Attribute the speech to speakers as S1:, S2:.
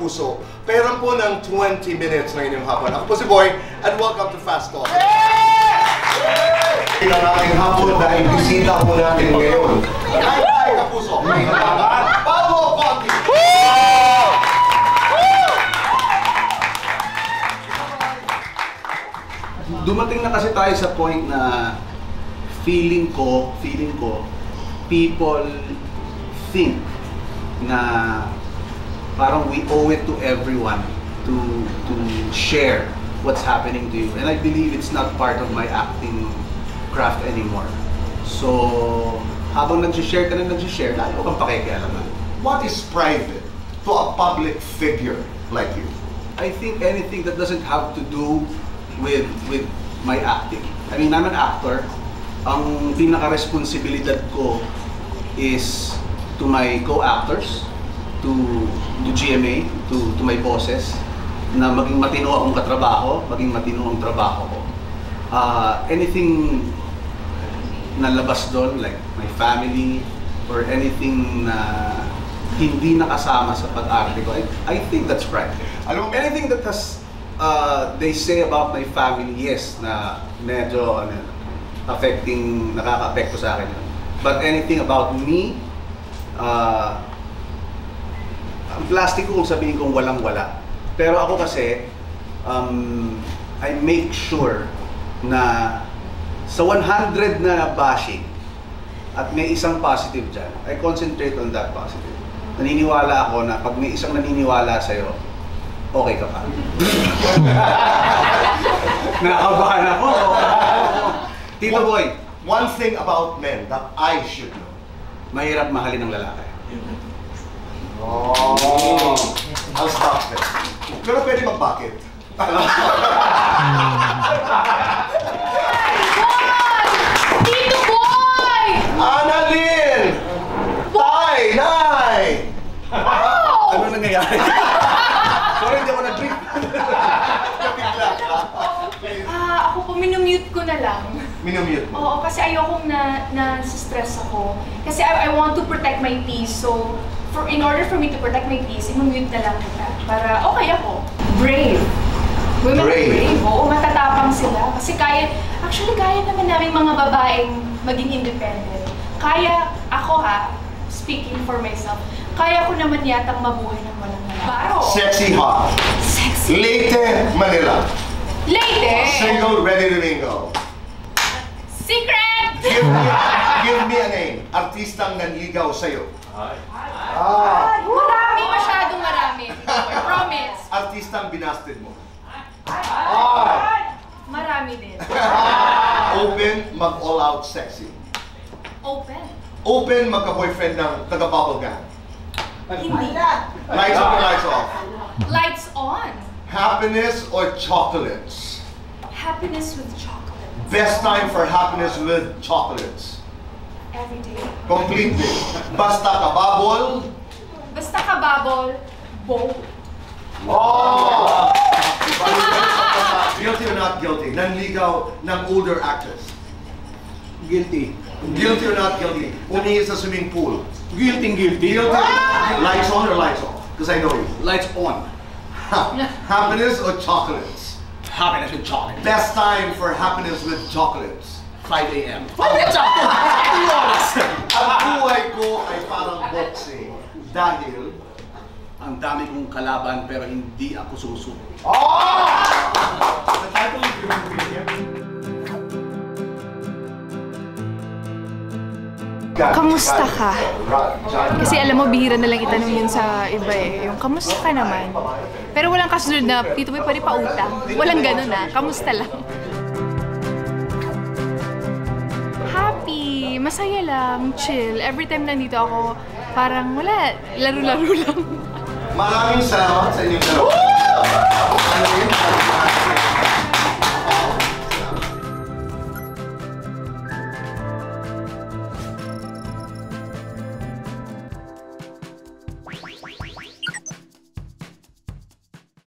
S1: kapuso. Pera po ng 20 minutes na inyong hapon. Ako po si Boy, and welcome to Fast Talk. Ito na aking hapon dahil bisita ko natin ngayon. Ay, kapuso! Pablo Conti!
S2: Dumating na kasi tayo sa point na feeling ko, people think na parang we owe it to everyone to share what's happening to you. And I believe it's not part of my acting craft anymore. So, habang nagsishare ka na nagsishare, lalo kang pakikialaman.
S1: What is private to a public figure like you?
S2: I think anything that doesn't have to do with my acting. I mean, I'm an actor. Ang pinaka-responsibilidad ko is to my co-actors, to GMA, to my bosses, na maging matino akong katrabaho, maging matino ang trabaho ko. Anything na labas doon, like my family, or anything na hindi nakasama sa pag-arte ko, I think that's right. Alam mo, anything that has they say about my family, yes, na medyo nakaka-apekto sa akin yun. But anything about me, ang plastic ko kung sabihin kong walang-wala. Pero ako kasi, I make sure na sa 100 na bashing at may isang positive dyan, I concentrate on that positive. Naniniwala ako na pag may isang naniniwala sa'yo, okay ka pa. Nakabahan ako. Tito Boy,
S1: one thing about men that I should know.
S2: Mahirap mahalin ng lalaki.
S1: Oh, I'll stop there. Pero pwede mag-bakit.
S3: Tito Boy!
S1: Annalyn! Tay! Nay!
S2: Ano nangyayari? Sorry, hindi ako nag-drink.
S3: Ako po, minumute ko na lang.
S1: Minumute mo?
S3: Oo, kasi ayokong na-stress ako. Kasi I want to protect my peace. So, in order for me to protect my peace, i-mute na lang kita. Para okay ako. Brave. Women are brave. Oo, matatapang sila. Kasi actually kaya naman namin mga babaeng maging independent. Kaya ako speaking for myself, kaya ko naman yatang mabuhay ng walang nalaro.
S1: Sexy hot.
S3: Sexy.
S1: Leyte, Manila.
S3: Leyte!
S1: Single, ready to mingle.
S3: Secret!
S1: Give me a name. Artistang nanligaw sa'yo.
S3: Marami, masyadong marami. I promise.
S1: Artistang binasted mo.
S3: Marami din.
S1: Open, mag-all out sexy.
S3: Open.
S1: Open, magka-boyfriend ng taga-bubble gang.
S3: Hindi.
S1: Lights on or lights off?
S3: Lights on.
S1: Happiness or chocolates?
S3: Happiness with chocolate.
S1: Best time for happiness with chocolates.
S3: Every day.
S1: Completely. Basta kababol.
S3: Basta kababol, bowl.
S1: Oh! Guilty or not guilty? Nanligaw ng older actress.
S2: Guilty.
S1: Guilty or not guilty? Umihi sa swimming pool.
S2: Guilty.
S1: Guilty. Lights on or lights off? Because I know you.
S2: Lights on.
S1: Happiness or chocolates?
S2: Happiness with chocolate.
S1: Best time for happiness with chocolates.
S2: 5 a.m. 5 a.m.
S1: Ang buhay ko ay parang boxing. Dahil
S2: ang dami kong kalaban pero hindi ako sumusuko.
S1: The title of your movie.
S3: Kamusta ka? Kasi alam mo, bihira na lang itanong yun sa iba yung kamusta ka naman? Pero walang kasunod na, Tito Boy, pwede pa utang. Walang ganun kamusta lang. Happy, masaya lang, chill. Every time nandito ako, parang wala, laro-laro lang.
S1: Maraming salamat sa inyong dalawa.